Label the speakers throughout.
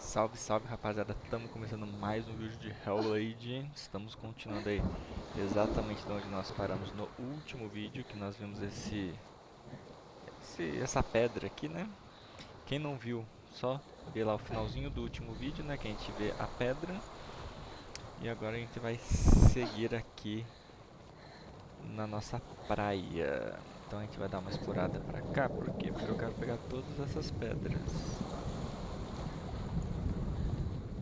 Speaker 1: Salve, salve rapaziada, estamos começando mais um vídeo de Hellblade. Estamos continuando aí exatamente de onde nós paramos no último vídeo, que nós vimos essa pedra aqui, né? Quem não viu, só ver lá o finalzinho do último vídeo, né? Que a gente vê a pedra. E agora a gente vai seguir aqui na nossa praia. Então a gente vai dar uma explorada pra cá, por quê? Porque eu quero pegar todas essas pedras.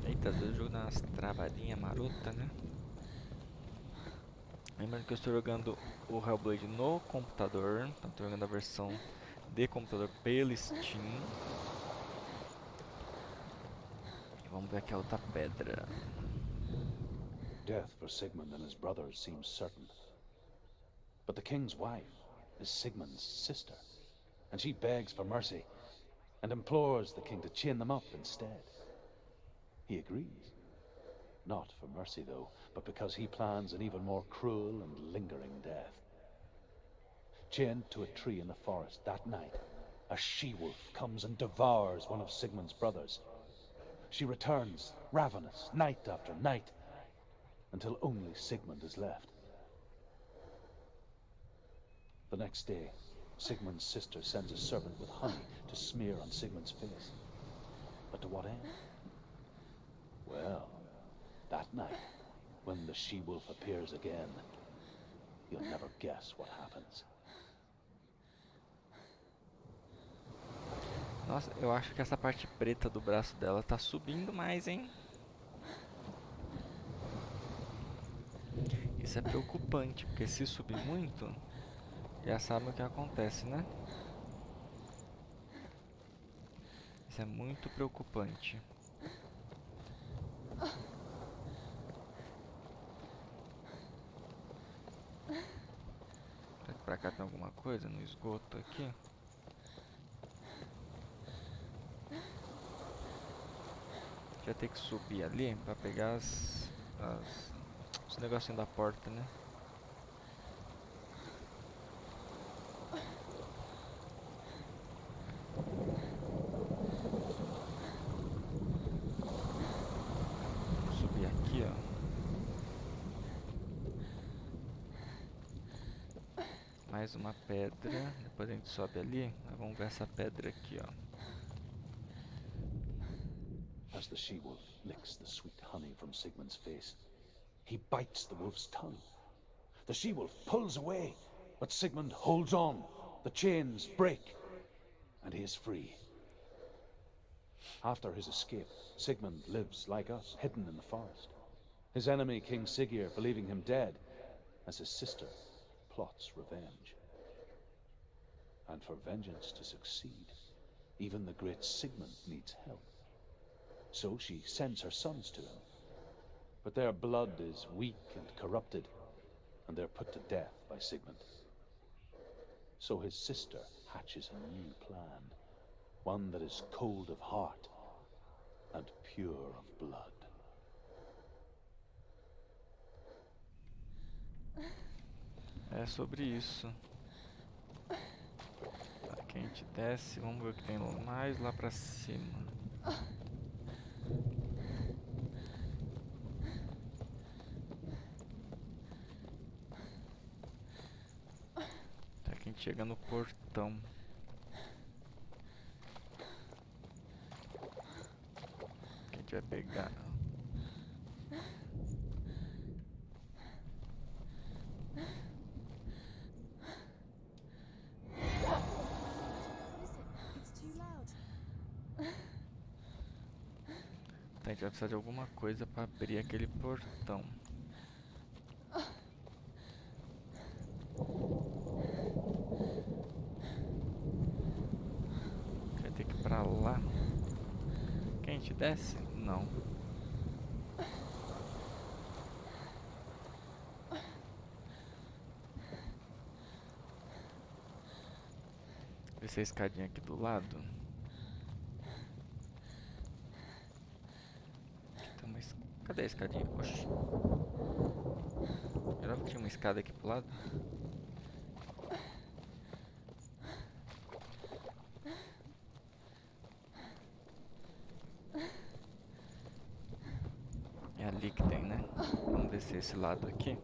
Speaker 1: Eita, às vezes o jogo dá umas travadinhas marota, né? Lembrando que eu estou jogando o Hellblade no computador. Então estou jogando a versão de computador pelo Steam. E vamos ver aqui a outra pedra.
Speaker 2: Death for Sigmund and his brothers seems certain. But the king's wife is Sigmund's sister, and she begs for mercy and implores the king to chain them up instead. He agrees. Not for mercy, though, but because he plans an even more cruel and lingering death. Chained to a tree in the forest that night, a she-wolf comes and devours one of Sigmund's brothers. She returns, ravenous, night after night, until only Sigmund is left. The next day, Sigmund's sister sends a servant with honey to smear on Sigmund's face. But to what end? Well, that night, when the she-wolf appears again, you'll never guess what happens.
Speaker 1: Nossa, eu acho que essa parte preta do braço dela tá subindo mais, hein? Isso é preocupante, porque se subir muito, já sabe o que acontece, né? Isso é muito preocupante. Será que pra cá tem alguma coisa no esgoto aqui? Já ter que subir ali pra pegar os negocinhos da porta, né? Vamos subir aqui, ó. Mais uma pedra. Depois a gente sobe ali. Vamos ver essa pedra aqui, ó.
Speaker 2: As the she-wolf licks the sweet honey from Sigmund's face, he bites the wolf's tongue. The she-wolf pulls away, but Sigmund holds on. The chains break, and he is free. After his escape, Sigmund lives like us, hidden in the forest. His enemy, King Siggeir, believing him dead, as his sister plots revenge. And for vengeance to succeed, even the great Sigmund needs help. So she sends her sons to him. But their blood is weak and corrupted, and they're put to death by Sigmund. So his sister hatches a new plan, one that is cold of heart and pure of blood.
Speaker 1: É sobre isso. Aqui a gente desce, vamos ver o que tem mais lá pra cima. Até que a gente chega no portão. Que a gente vai pegar. Então a gente vai precisar de alguma coisa pra abrir aquele portão. Vai ter que ir pra lá. Que a gente desce? Não. Ver se a escadinha aqui do lado. Tem uma Cadê a escadinha? Oxi. Jurava que tinha uma escada aqui pro lado. ali que tem, né? Vamos descer esse lado aqui.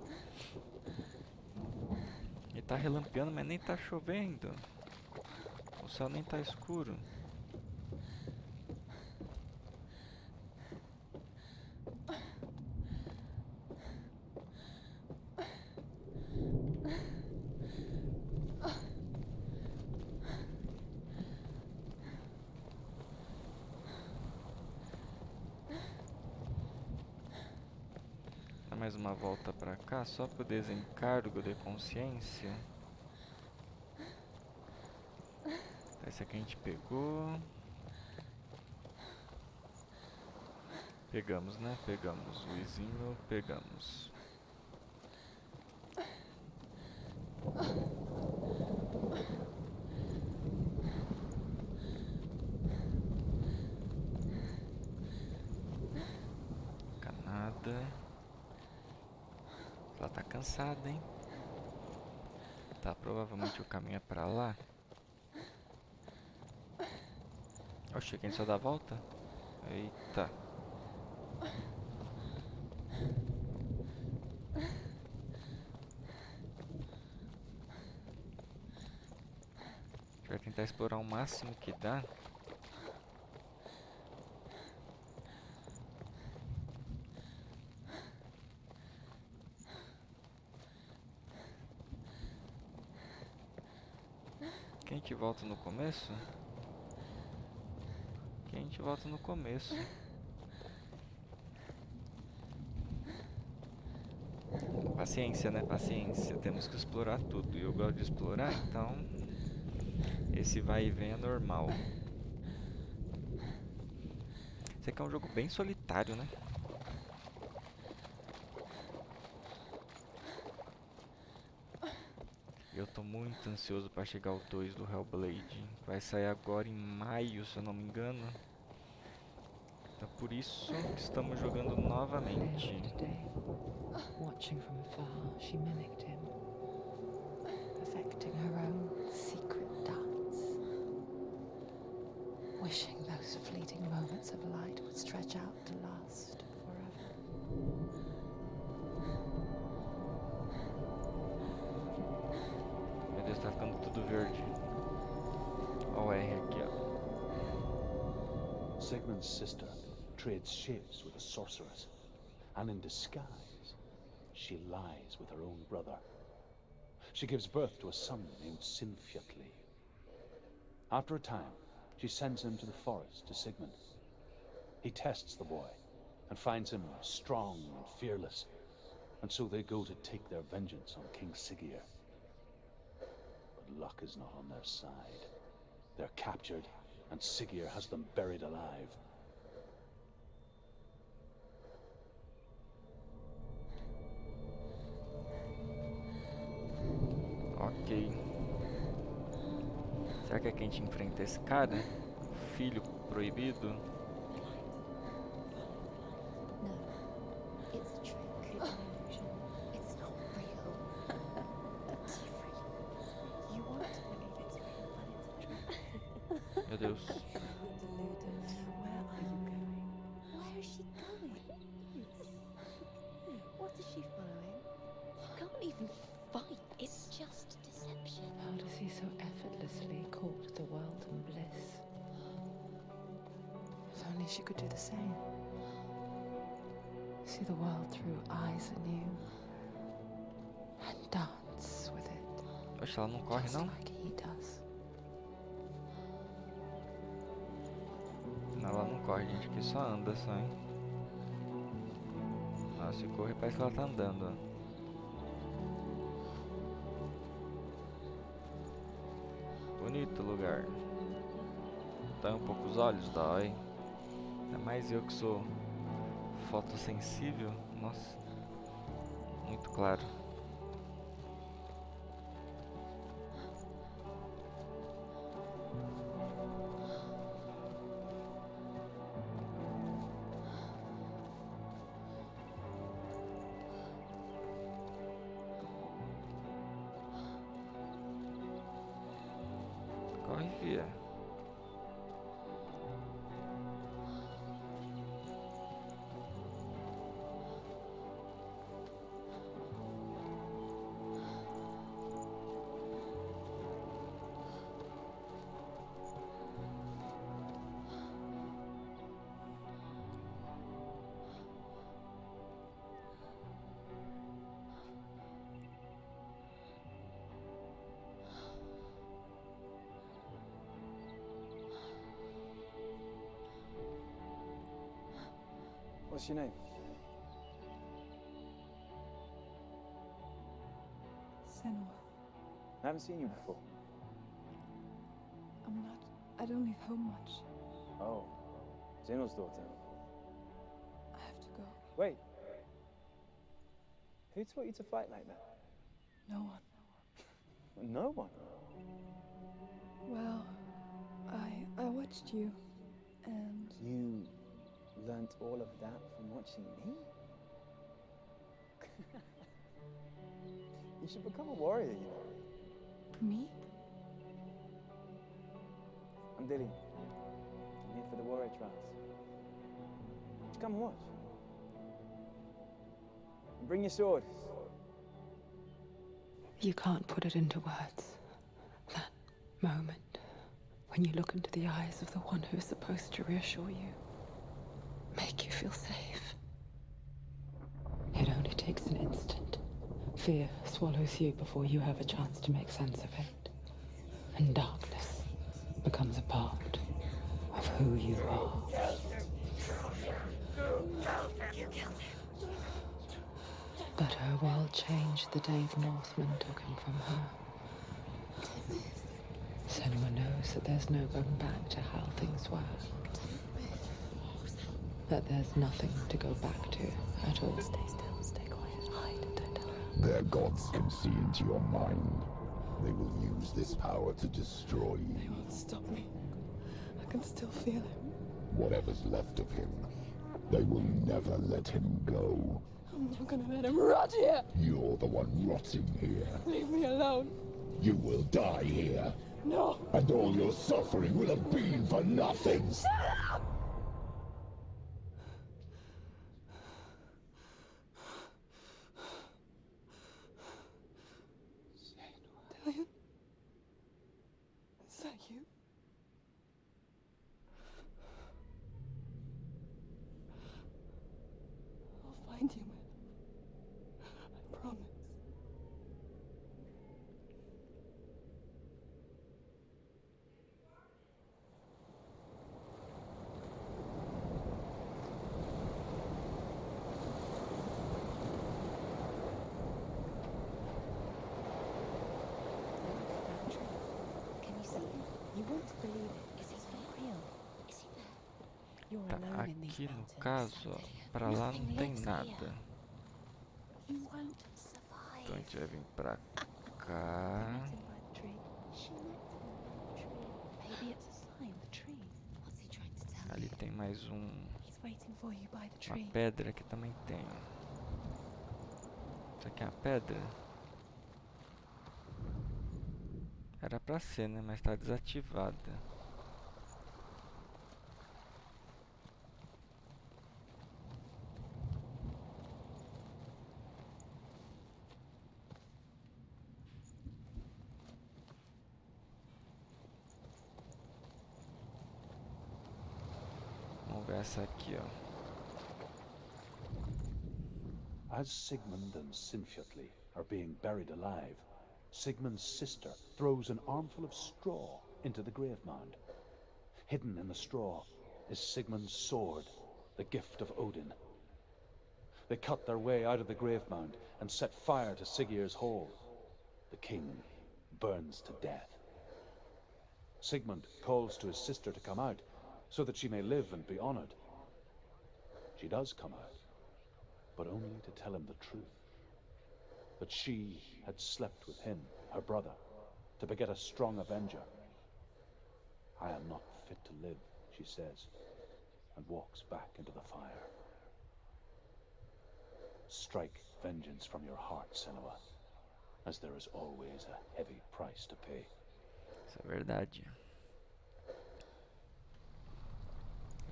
Speaker 1: E tá relampeando, mas nem tá chovendo. O céu nem tá escuro. Dá mais uma volta pra cá, só pro desencargo de consciência. Esse aqui a gente pegou. Pegamos, né? Pegamos. O Izinho, pegamos. Canada. Ela tá cansada, hein? Tá, provavelmente o caminho é pra lá. Oxe, quem só dá a volta? Eita. A gente vai tentar explorar o máximo que dá. Que a gente volta no começo? Que a gente volta no começo. Paciência, né? Paciência. Temos que explorar tudo. E eu gosto de explorar, então esse vai e vem é normal. Esse aqui é um jogo bem solitário, né? Eu tô muito ansioso para chegar ao 2 do Hellblade. Vai sair agora em maio, se eu não me engano. Então por isso que estamos jogando novamente.
Speaker 3: Watching from afar, she mimicked him, perfecting her own secret dance, wishing those fleeting moments of light would stretch out to last forever.
Speaker 1: Meu Deus, tá ficando tudo verde. Ó o R aqui, ó.
Speaker 2: Sigmund's sister trades shapes with a sorceress, and in disguise, she lies with her own brother. She gives birth to a son named Sinfjotli. After a time, she sends him to the forest to Sigmund. He tests the boy and finds him strong and fearless, and so they go to take their vengeance on King Siggeir. But luck is not on their side. They're captured, and Siggeir has them buried alive.
Speaker 1: Ok. Será que aqui a gente enfrenta esse cara? O filho proibido?
Speaker 4: No, it's a trick. It's an illusion. It's not real. It's real. You want to believe it's real, but it's a trick.
Speaker 1: Meu Deus.
Speaker 4: You're deluded. Where are you going? Where is she going? What is she following? You can't even fight. It's just deception.
Speaker 3: How does he so effortlessly court the world and bliss? If only she could do the same. See the world through eyes anew and dance with it.
Speaker 1: Oxe, ela não corre
Speaker 3: just
Speaker 1: não?
Speaker 3: like he does.
Speaker 1: Não, ela não corre, gente. Aqui só anda, só, hein? Ah, se corre parece que ela tá andando, ó. Bonito lugar. Dói um pouco os olhos, dói. Ainda mais eu que sou fotossensível. Nossa, muito claro. Corre, fia.
Speaker 5: What's your name?
Speaker 3: Senua.
Speaker 5: I haven't seen you before.
Speaker 3: I don't leave home much.
Speaker 5: Oh, Zenua's daughter.
Speaker 3: I have to go.
Speaker 5: Wait. Who taught you to fight like that?
Speaker 3: No one.
Speaker 5: No one.
Speaker 3: Well, I watched you, and
Speaker 5: You learnt all of that from watching me? You should become a warrior, you know.
Speaker 3: me?
Speaker 5: I'm Dilly. I'm here for the warrior trials. Just come and watch. And bring your sword.
Speaker 3: You can't put it into words. That moment when you look into the eyes of the one who is supposed to reassure you, make you feel safe. It only takes an instant. Fear swallows you before you have a chance to make sense of it. And darkness becomes a part of who you are. But her world changed the day the Northmen took him from her. Senua knows that there's no going back to how things were. That there's nothing to go back to at all. Stay still, stay quiet, hide, don't tell her.
Speaker 6: Their gods can see into your mind. They will use this power to destroy
Speaker 3: They
Speaker 6: you.
Speaker 3: won't stop me. I can still feel him.
Speaker 6: Whatever's left of him, they will never let him go.
Speaker 3: I'm not gonna let him rot here.
Speaker 6: You're the one rotting here.
Speaker 3: Leave me alone.
Speaker 6: You will die here,
Speaker 3: No.
Speaker 6: and all your suffering will have been for nothing.
Speaker 3: Dillion? Is that you? I'll find you, man. I promise.
Speaker 4: Can you see him? You want to believe it. Is he not real? Is he there? You're
Speaker 1: Tá,
Speaker 4: alone in these
Speaker 1: aqui no
Speaker 4: mountains.
Speaker 1: caso, ó, pra lá não tem nada.
Speaker 4: You won't survive.
Speaker 1: Então a gente vai vir pra
Speaker 4: I
Speaker 1: cá.
Speaker 4: met him by the tree. She met him by the tree. Maybe it's a sign, the tree. What's he trying to tell
Speaker 1: Ali
Speaker 4: you?
Speaker 1: tem mais
Speaker 4: He's waiting for you by the
Speaker 1: uma
Speaker 4: tree.
Speaker 1: pedra que também tem. Ó. Isso aqui é a pedra. Era pra ser, né? Mas tá desativada. Vamos ver essa aqui, ó.
Speaker 2: As Sigmund and Sinfjotli are being buried alive, Sigmund's sister throws an armful of straw into the grave mound. Hidden in the straw is Sigmund's sword, the gift of Odin. They cut their way out of the grave mound and set fire to Siggeir's hall. The king burns to death. Sigmund calls to his sister to come out so that she may live and be honored. She does come out, but only to tell him the truth. That she had slept with him, her brother, to beget a strong avenger. I am not fit to live, she says, and walks back into the fire. Strike vengeance from your heart, Senua, as there is always a heavy price to pay.
Speaker 1: Isso é verdade.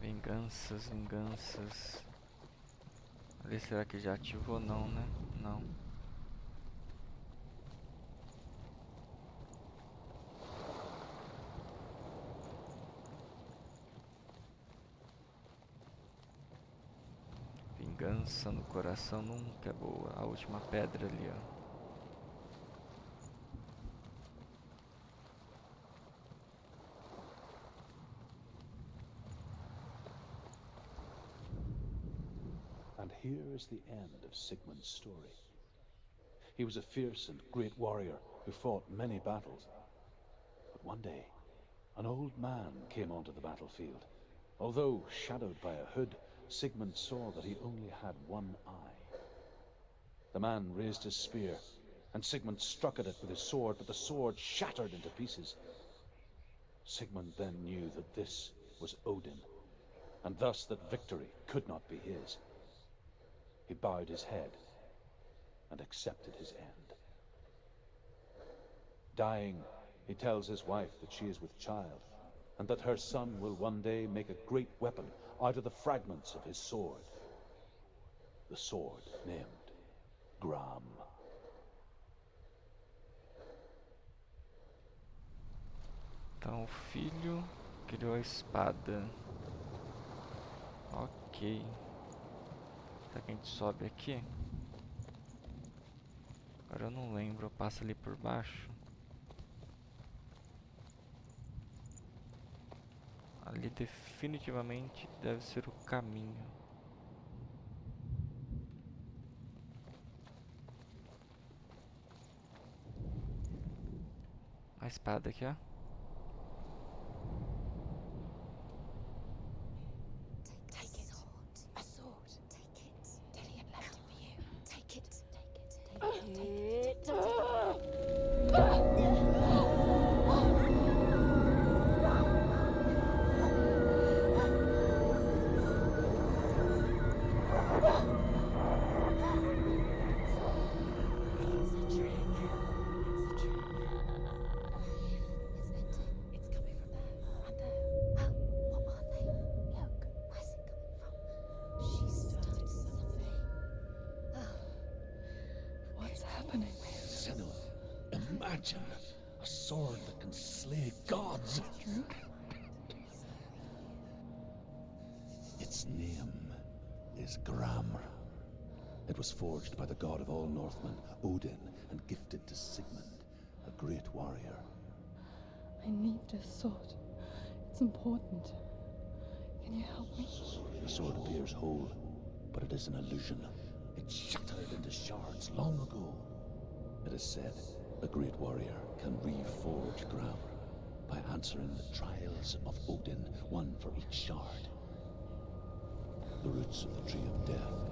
Speaker 1: Vinganças, vinganças. Ali, será que já ativou? Não, né? Não. Vingança no coração nunca é boa. A última pedra ali, ó.
Speaker 2: And here is the end of Sigmund's story. He was a fierce and great warrior who fought many battles. But one day, an old man came onto the battlefield. Although shadowed by a hood, Sigmund saw that he only had one eye. The man raised his spear, and Sigmund struck at it with his sword, but the sword shattered into pieces. Sigmund then knew that this was Odin, and thus that victory could not be his. He bowed his head and accepted his end. Dying, he tells his wife that she is with child, and that her son will one day make a great weapon out of the fragments of his sword. The sword named Gram.
Speaker 1: Então o filho criou a espada. Ok. Será que a gente sobe aqui? Agora eu não lembro, eu passo ali por baixo. Ali definitivamente deve ser o caminho. A espada aqui, ó.
Speaker 4: Take it. A sword. Take it. Dillian left it for you. Take it. Take it.
Speaker 3: What's happening?
Speaker 6: Senua, imagine a sword that can slay gods. Its name is Gram. It was forged by the god of all Northmen, Odin, and gifted to Sigmund, a great warrior.
Speaker 3: I need this sword. It's important. Can you help me?
Speaker 6: The sword appears whole, but it is an illusion. It shattered into shards long ago. It is said a great warrior can reforge Gram by answering the trials of Odin, one for each shard. The roots of the Tree of Death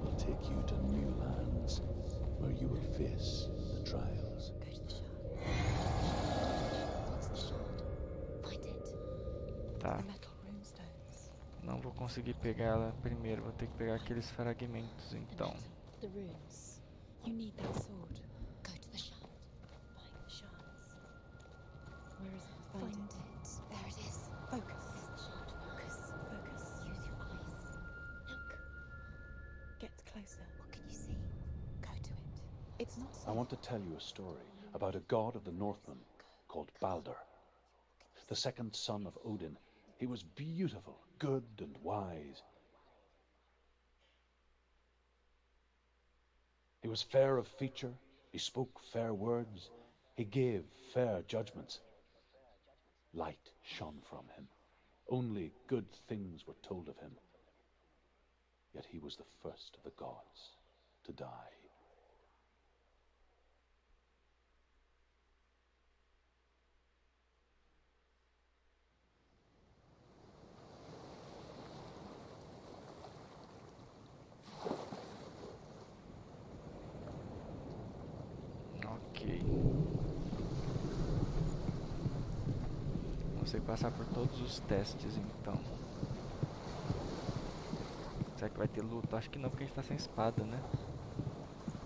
Speaker 6: will take you to new lands where you will face the trials.
Speaker 4: Go to the shard. What's the shard? Find it.
Speaker 1: Tá.
Speaker 3: The metal runestones.
Speaker 1: Não vou conseguir pegar ela primeiro, vou ter que pegar aqueles fragmentos então.
Speaker 4: The runes. You need that sword. Go to the shard. Find the shards.
Speaker 3: Where is it?
Speaker 4: Find it. There it is.
Speaker 3: Focus.
Speaker 4: There's the shard. Focus. Use your eyes. Look.
Speaker 3: Get closer.
Speaker 4: What can you see? Go to it. It's not
Speaker 2: I
Speaker 4: safe.
Speaker 2: want to tell you a story about a god of the Northmen called Baldr, the second son of Odin. He was beautiful, good, and wise. He was fair of feature, he spoke fair words, he gave fair judgments. Light shone from him. Only good things were told of him. Yet he was the first of the gods to die.
Speaker 1: Ok. Vamos ter que passar por todos os testes então. Será que vai ter luta? Acho que não, porque a gente tá sem espada, né?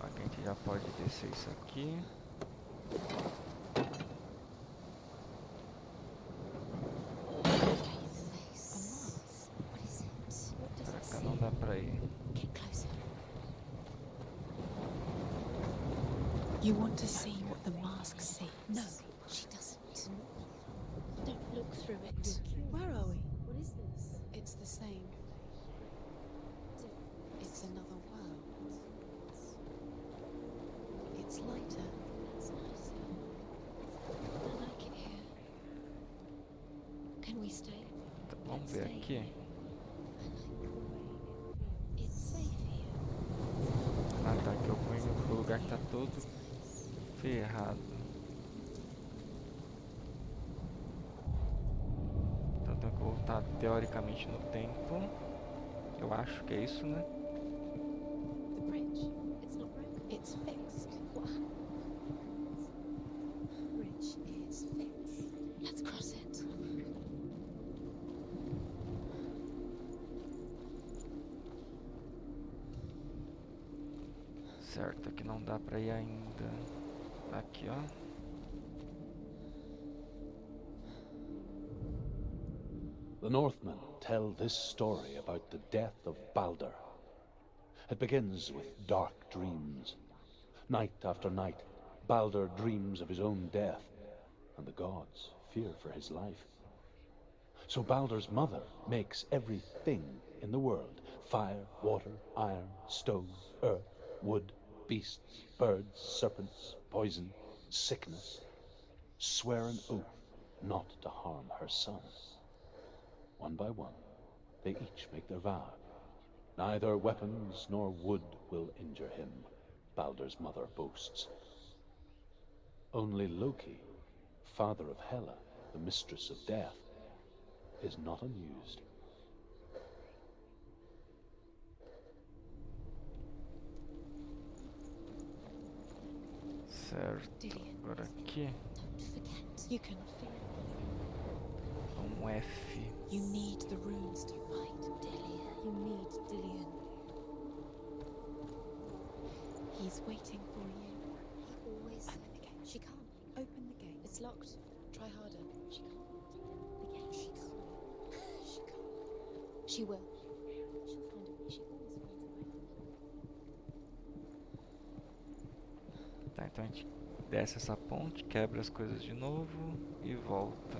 Speaker 1: Aqui a gente já pode descer isso aqui.
Speaker 4: Face. What is it? What does
Speaker 1: Pra
Speaker 4: it
Speaker 1: cá
Speaker 4: say?
Speaker 1: não dá pra ir.
Speaker 4: Get closer.
Speaker 3: You want to see what the mask sees?
Speaker 4: No, she doesn't. Don't look through it. Where are we? What is this?
Speaker 3: It's the same. It's another world. It's lighter.
Speaker 4: It's nice. I like it here. Can we stay?
Speaker 1: Vamos ver aqui.
Speaker 4: I like the way it feels. It's safe here.
Speaker 1: lugar tá todo ferrado. Então eu tenho que voltar teoricamente no tempo. Eu acho que é isso, né?
Speaker 4: The bridge. It's not broken. It's fixed. What happened? The bridge is fixed. Let's cross it.
Speaker 1: Certo, aqui não dá pra ir ainda. Aqui, ó.
Speaker 2: The Northmen tell this story about the death of Baldr. It begins with dark dreams. Night after night, Baldr dreams of his own death, and the gods fear for his life. So Baldr's mother makes everything in the world, fire, water, iron, stone, earth, wood, beasts, birds, serpents, poison, sickness, swear an oath not to harm her son. One by one, they each make their vow. Neither weapons nor wood will injure him, Baldr's mother boasts. Only Loki, father of Hela, the mistress of death, is not amused.
Speaker 1: Certo,
Speaker 4: Dillian,
Speaker 1: agora aqui.
Speaker 4: don't forget. You can feel
Speaker 1: F.
Speaker 4: You need the runes to fight Dillian. You need Dillian. He's waiting for you. He always open the gate. She can't. Open the gate. It's locked. Try harder. She can't. The gate. She can't. She can't. She will. She'll find a way. She always finds a way.
Speaker 1: Tá, então a gente desce essa ponte, quebra as coisas de novo e volta.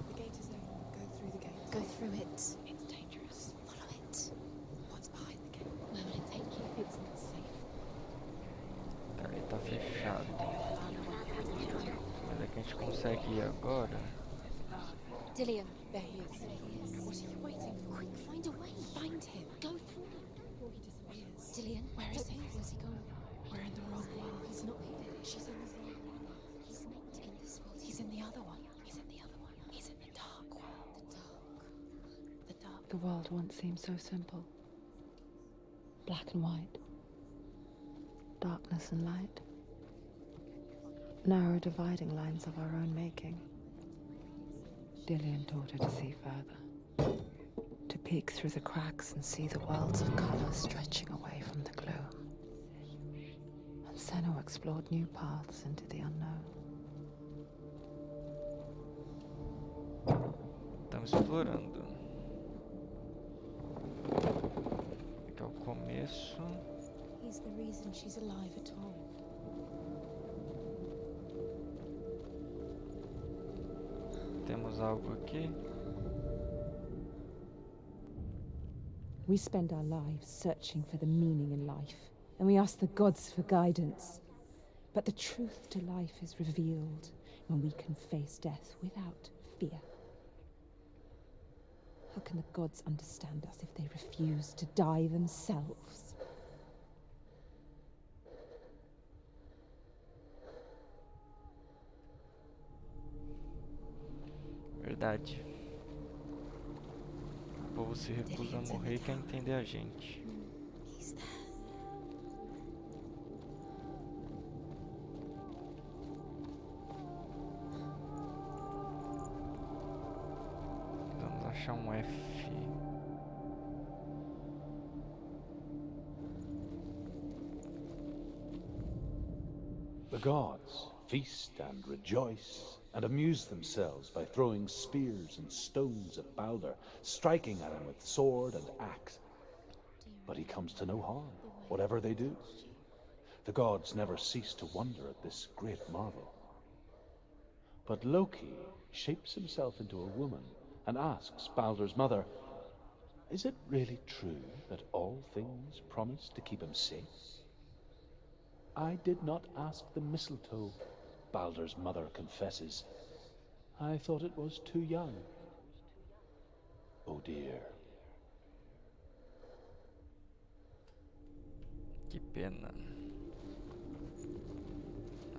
Speaker 4: The gate is open. Go through the gate. Go through it. It's dangerous. Follow it. What's behind the gate? Where will it take you? It's not safe.
Speaker 1: Tá, ele tá fechado. Mas é que a gente consegue ir agora.
Speaker 4: Dillian, there he is. What are you waiting for? Quick, find a way. Find him. Go through before he disappears. Dillian, where is he? Where's he gone? We're in the wrong world. He's not here. She's in the wrong world. He's not in this world. He's in the other one. He's in the other one. He's in the dark world. The dark. The dark.
Speaker 3: The world once seemed so simple. Black and white. Darkness and light. Narrow dividing lines of our own making. Dillian taught her to see further. To peek through the cracks and see the worlds of color stretching away from the gloom. And Senua explored new paths into the unknown.
Speaker 1: Estamos explorando. Aqui é o começo.
Speaker 4: He's the reason she's alive at all.
Speaker 1: Temos algo aqui.
Speaker 7: We spend our lives searching for the meaning in life, and we ask the gods for guidance. But the truth to life is revealed when we can face death without fear. How can the gods understand us if they refuse to die themselves?
Speaker 1: Verdade. O povo se recusa a morrer e quer entender a gente.
Speaker 4: He's there.
Speaker 1: Vamos achar um F.
Speaker 2: The gods feast and rejoice and amuse themselves by throwing spears and stones at Baldr, striking at him with sword and axe. But he comes to no harm, whatever they do. The gods never cease to wonder at this great marvel. But Loki shapes himself into a woman and asks Baldr's mother, Is it really true that all things promise to keep him safe? I did not ask the mistletoe, Baldr's mother confesses. I thought it was too young. Oh dear.
Speaker 1: Que pena.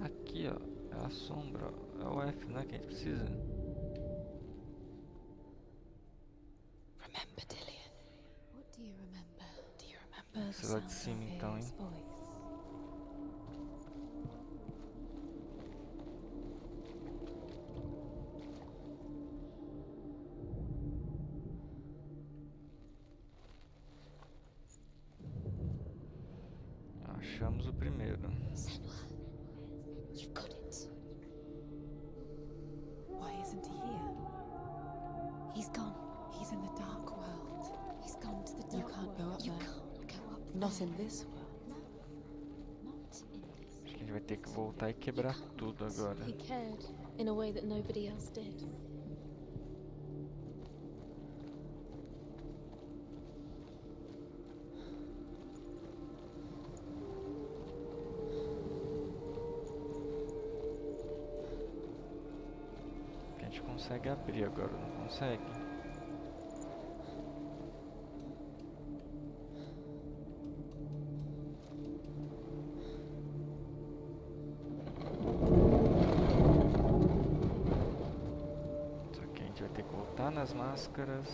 Speaker 1: Aqui, ó. É a sombra. É o F, né? Que a gente precisa.
Speaker 3: Remember, Dillian.
Speaker 4: What do you remember?
Speaker 3: Do you remember the
Speaker 1: Precisa lá de
Speaker 3: sound
Speaker 1: cima
Speaker 3: of
Speaker 1: então,
Speaker 3: his
Speaker 1: hein?
Speaker 3: voice?
Speaker 1: Achamos o primeiro.
Speaker 4: Senua, you've got it.
Speaker 3: Why isn't he here?
Speaker 4: He's gone.
Speaker 3: He's in the dark world.
Speaker 4: He's gone to the dark
Speaker 3: You can't go
Speaker 4: world.
Speaker 3: up
Speaker 4: You
Speaker 3: there.
Speaker 4: can't go up
Speaker 3: Not
Speaker 4: there.
Speaker 3: in this world.
Speaker 4: No, not in this.
Speaker 1: Acho que a gente vai ter que voltar e quebrar tudo agora.
Speaker 4: He cared in a way that nobody else did.
Speaker 1: Que a gente consegue abrir agora, não consegue? Só que a gente vai ter que voltar nas máscaras.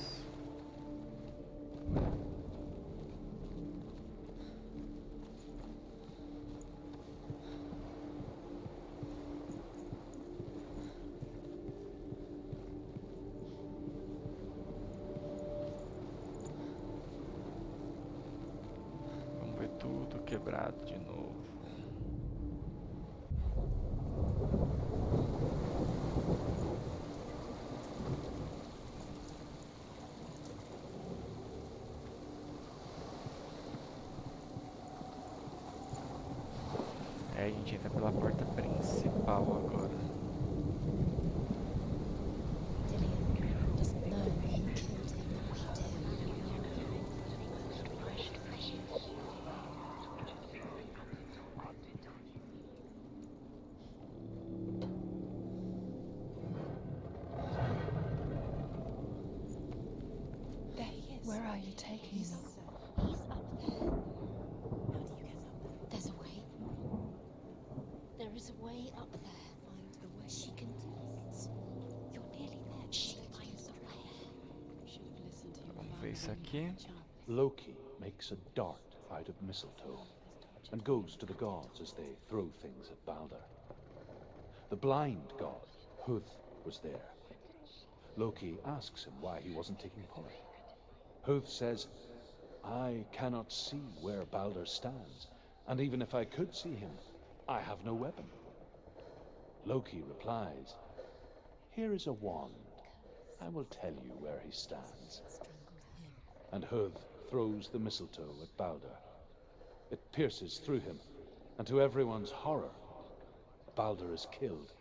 Speaker 1: Vamos ver tudo quebrado de novo. É, a gente entra pela porta principal agora.
Speaker 4: Dillian doesn't know who killed him that we do.
Speaker 3: There he is. Where are you taking
Speaker 4: He's
Speaker 3: me?
Speaker 4: up there. He's up there.
Speaker 3: How do you get up there?
Speaker 4: There's a way. There is a way up there. Find the way. She can do it. You're nearly there. She finds the way.
Speaker 3: Should have listened to your
Speaker 1: Vamos
Speaker 3: father
Speaker 1: ver isso
Speaker 3: when he
Speaker 1: aqui.
Speaker 3: had the chance.
Speaker 2: Loki makes a dart out of mistletoe and goes to the gods as they throw things at Baldr. The blind god, Huth, was there. Loki asks him why he wasn't taking part. Huth says, I cannot see where Baldr stands, and even if I could see him, I have no weapon. Loki replies, here is a wand. I will tell you where he stands.
Speaker 4: Strangled him.
Speaker 2: And Huth throws the mistletoe at Baldr. It pierces through him, and to everyone's horror, Baldr is killed.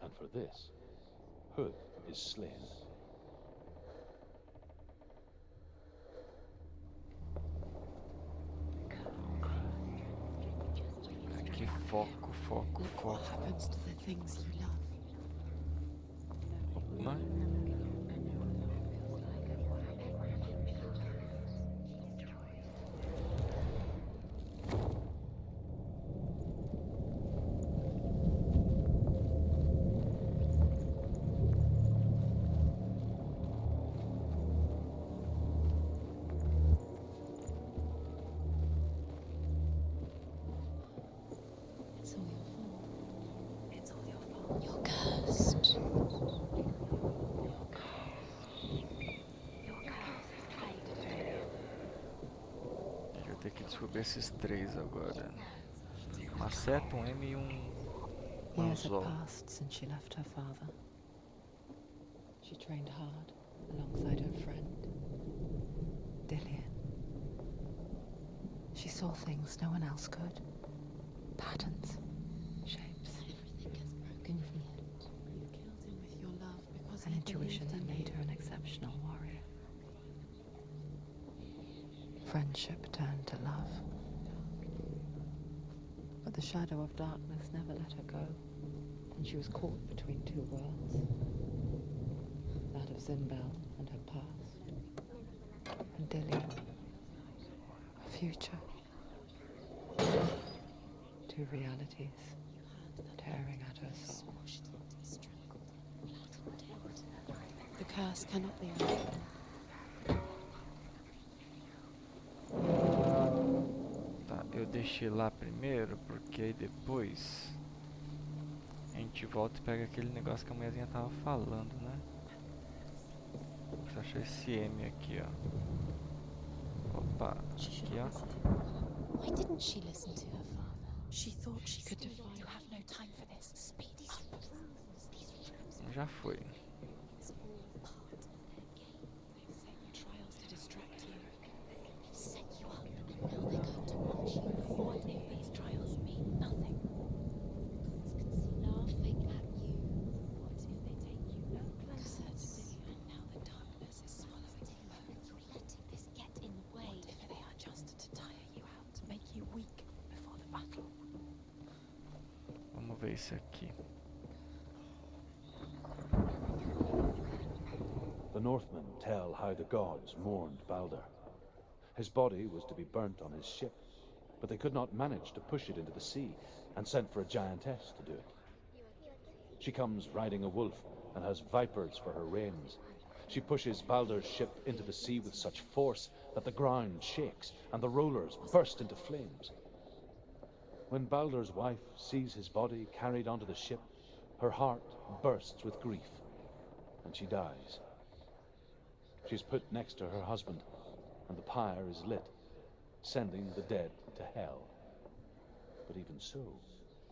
Speaker 2: And for this, Huth is slain.
Speaker 1: Aqui, foco, foco,
Speaker 3: Look what
Speaker 1: foco.
Speaker 3: happens to the things you love.
Speaker 1: Opa.
Speaker 3: It's all your fault.
Speaker 4: You're cursed.
Speaker 1: A gente vai ter que descobrir esses três agora. Uma seta, um M e um
Speaker 3: Years had
Speaker 1: anzol.
Speaker 3: passed since she left her father. She trained hard alongside her friend, Dillian. She saw things no one else could. Patterns, shapes,
Speaker 4: Everything gets broken from it.
Speaker 3: You killed him with your love because
Speaker 7: An intuition that made her an exceptional warrior.
Speaker 3: friendship turned to love. But the shadow of darkness never let her go, and she was caught between two worlds. That of Zinbel and her past, and Dillian, her future. Two realities tearing at her soul.
Speaker 4: The curse cannot be undone.
Speaker 1: Tá, eu deixei lá primeiro porque aí depois a gente volta e pega aquele negócio que a mulherzinha tava falando, né? Você achou esse M aqui, ó. Opa, aqui, ó.
Speaker 4: Why didn't she listen to her father? She thought she could defy. You have no time for this. Speed.
Speaker 1: Já foi.
Speaker 4: It's all part of their game. They've set you trials to distract you. They've set you up, and now they're going to watch you. What if these trials mean nothing? Laughing at you. What if they take you no closer to Dillian? And now the darkness is swallowing you both. You're letting this get in the way. What if they are just to tire you out, to make you weak before the battle?
Speaker 1: Vamos ver isso aqui.
Speaker 2: The Northmen tell how the gods mourned Baldr. His body was to be burnt on his ship, but they could not manage to push it into the sea, and sent for a giantess to do it. She comes riding a wolf, and has vipers for her reins. She pushes Baldr's ship into the sea with such force that the ground shakes, and the rollers burst into flames. When Baldr's wife sees his body carried onto the ship, her heart bursts with grief, and she dies. She's put next to her husband, and the pyre is lit, sending the dead to hell. But even so,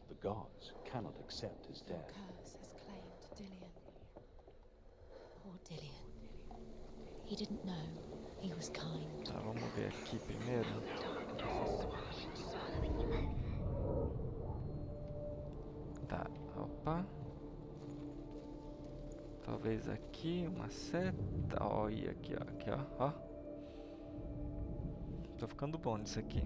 Speaker 2: the gods cannot accept his
Speaker 4: Your
Speaker 2: death.
Speaker 4: curse has claimed Dillian. Poor Dillian. He didn't know. He was kind.
Speaker 1: Tá, vamos ver aqui primeiro. Tá, opa. Talvez aqui uma seta. Olha aqui, ó. Aqui, ó. Tô ficando bom nisso aqui.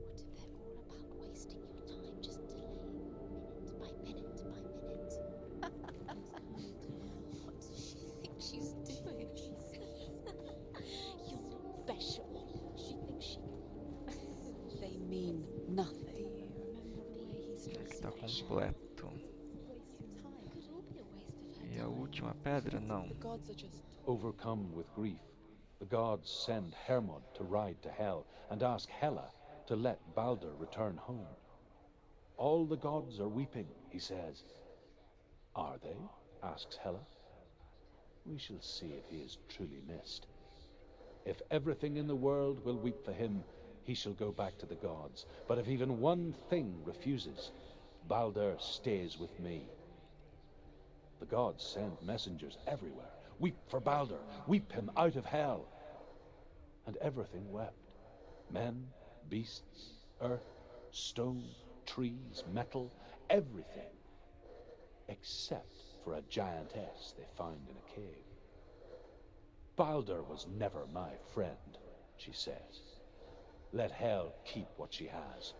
Speaker 4: What if they're all about wasting your time, just delaying minute by minute by minute? What does she think she's doing? You're special. She thinks she can. They mean nothing.
Speaker 1: Aqui tá completo. E a última pedra? Não.
Speaker 4: The gods are just
Speaker 2: Overcome with grief, the gods send Hermod to ride to Hell and ask Hela to let Baldr return home. All the gods are weeping, he says. Are they? Asks Hela. We shall see if he is truly missed. If everything in the world will weep for him, he shall go back to the gods. But if even one thing refuses, Baldr stays with me. The gods send messengers everywhere. Weep for Baldr, weep him out of hell. And everything wept. Men, beasts, earth, stone, trees, metal, everything. Except for a giantess they found in a cave. Baldr was never my friend, she says. Let hell keep what she has.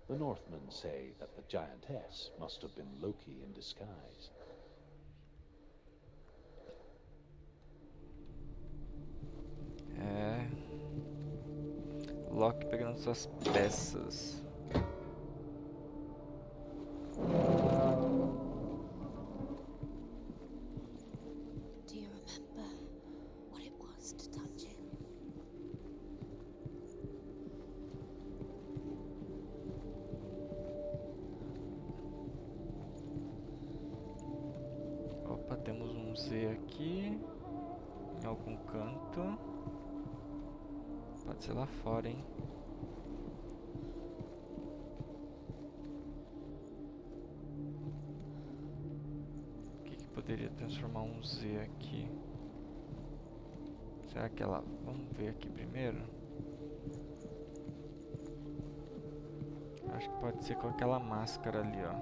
Speaker 2: The Northmen say that the giantess must have been Loki in disguise.
Speaker 1: É. Loki pegando suas peças.
Speaker 4: Do you remember what it was to touch him?
Speaker 1: Opa, temos um Z aqui. Em algum canto. Pode ser lá fora, hein? O que poderia transformar um Z aqui? Será que ela... Vamos ver aqui primeiro. Acho que pode ser com aquela máscara ali, ó.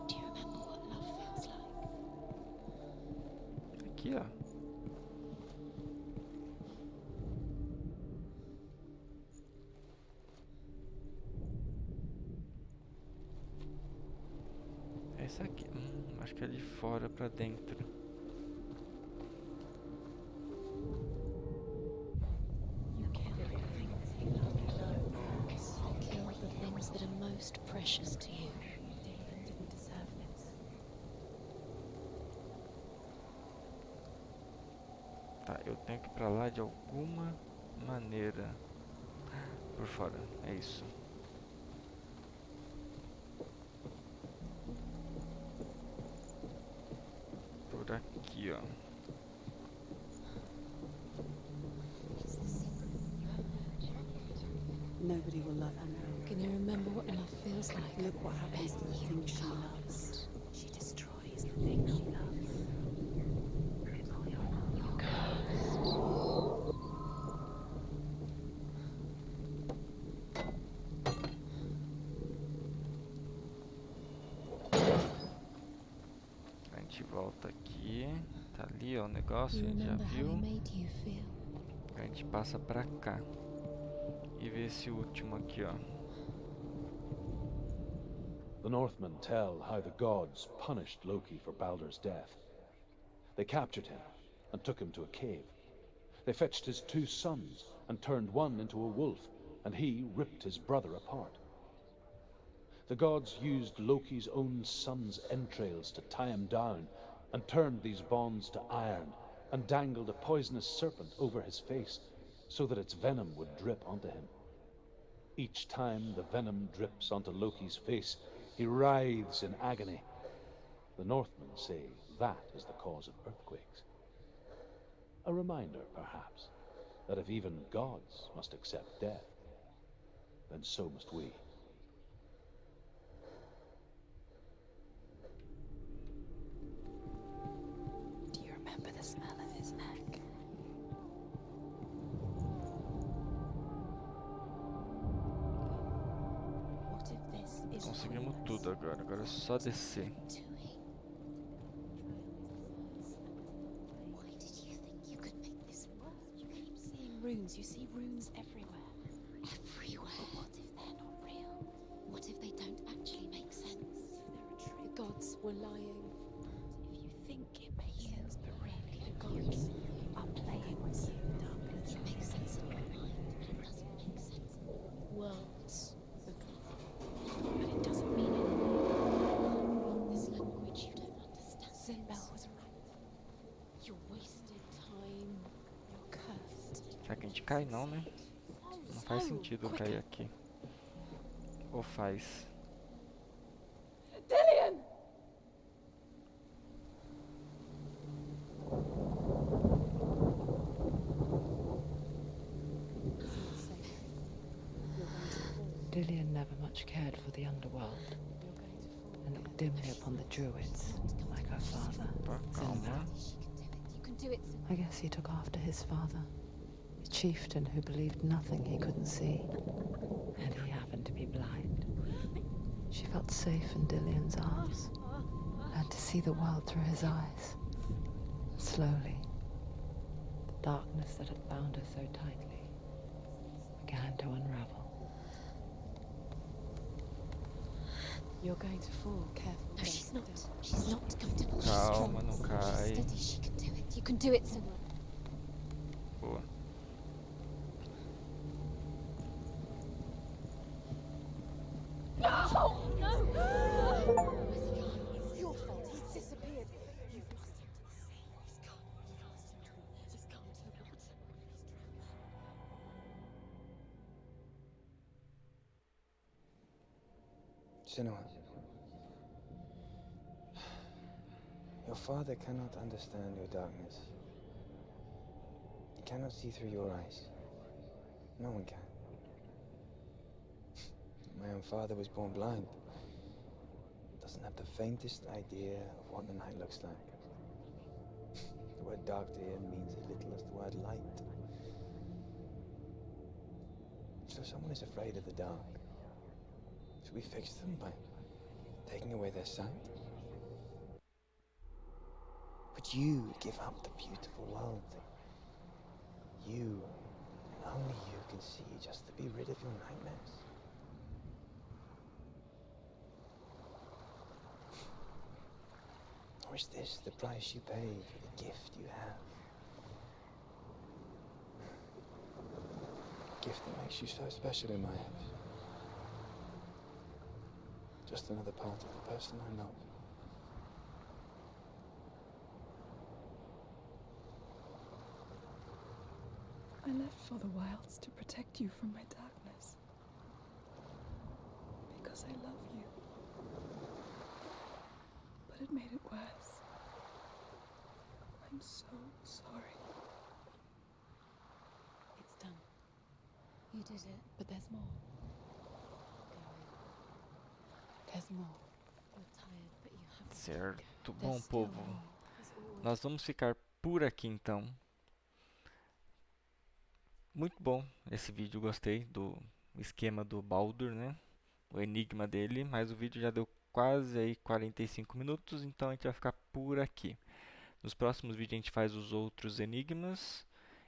Speaker 4: Do you remember what love feels like?
Speaker 1: Aqui, ó. É isso aqui. Acho que é de fora pra dentro.
Speaker 4: You kill the things you love most. You kill the things that are most precious to you. David didn't deserve this.
Speaker 1: Tá, eu tenho que ir pra lá de alguma maneira. Por fora, é isso. Por aqui, ó.
Speaker 4: It's the secret you heard.
Speaker 3: Nobody will love her now.
Speaker 4: Can you remember what love feels like?
Speaker 3: Look what happens to the things she loves.
Speaker 4: She destroys the things she loves.
Speaker 1: A gente volta aqui. Tá ali, ó, o negócio,
Speaker 4: You
Speaker 1: a gente já
Speaker 4: remember how he
Speaker 1: viu.
Speaker 4: made you feel?
Speaker 1: A gente passa pra cá. E vê esse último aqui, ó.
Speaker 2: The Northmen tell how the gods punished Loki for Baldr's death. They captured him and took him to a cave. They fetched his 2 sons and turned one into a wolf, and he ripped his brother apart. The gods used Loki's own son's entrails to tie him down and turned these bonds to iron and dangled a poisonous serpent over his face so that its venom would drip onto him. Each time the venom drips onto Loki's face, he writhes in agony. The Northmen say that is the cause of earthquakes. A reminder, perhaps, that if even gods must accept death, then so must we.
Speaker 3: Do you remember the smell of his neck?
Speaker 4: What if this is
Speaker 1: Conseguimos tudo agora. Agora é só descer.
Speaker 4: Why did you think you could make this work? You keep seeing runes. You see runes everywhere. Everywhere. But what if they're not real? What if they don't actually make sense? The gods were lying. If you think it makes sense, but really the gods are playing with you. It makes sense in your mind, but it doesn't make sense. Worlds. But it doesn't mean anything. This language you don't understand. Zinbel was right. You're wasted time. You're cursed.
Speaker 1: Será que a gente cai? Não, né? Não faz sentido cair aqui. Ou faz?
Speaker 3: Dillian! Dillian never much cared for the underworld and looked dimly upon the druids, like her father.
Speaker 1: Opa, calma.
Speaker 4: You can do it.
Speaker 3: I guess he took after his father, a chieftain who believed nothing he couldn't see. And he happened to be blind. She felt safe in Dillian's arms, learned to see the world through his eyes. Slowly, the darkness that had bound her so tightly began to unravel. You're going to fall, careful.
Speaker 4: No, she's not. She's not going to fall. She's
Speaker 1: Calma,
Speaker 4: strong.
Speaker 1: não
Speaker 4: She's
Speaker 1: cai.
Speaker 4: steady. She can do it. You can do it, Senua.
Speaker 1: Boa.
Speaker 4: Where's he gone? It's your fault. He's disappeared. You've lost him to the sea. He's gone. You've lost him to the water. He's gone to the water.
Speaker 5: Senua, your father cannot understand your darkness. He cannot see through your eyes. No one can. My own father was born blind. Doesn't have the faintest idea of what the night looks like. The word dark to him means as little as the word light. So someone is afraid of the dark. Should we fix them by taking away their sight? Would you give up the beautiful world? You, and only you can see, just to be rid of your nightmares? Or is this the price you pay for the gift you have? A gift that makes you so special in my eyes. Just another part of the person I love.
Speaker 3: I left for the wilds to protect you from my darkness. Because I love you. But it made it worse. I'm so sorry.
Speaker 4: It's done. You did it, but there's more. There's more. You're tired, but you have to
Speaker 1: Certo.
Speaker 4: go.
Speaker 1: Bom,
Speaker 4: There's still
Speaker 1: povo,
Speaker 4: more. There's always
Speaker 1: nós vamos ficar por aqui então. Muito bom esse vídeo, gostei do esquema do Baldr, né? O enigma dele, mas o vídeo já deu quase aí 45 minutos, então a gente vai ficar por aqui. Nos próximos vídeos a gente faz os outros enigmas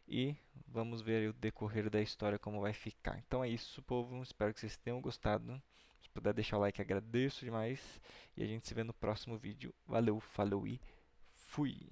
Speaker 1: e vamos ver aí o decorrer da história como vai ficar. Então é isso, povo. Espero que vocês tenham gostado. Se puder deixar o like, agradeço demais. E a gente se vê no próximo vídeo. Valeu, falou e fui!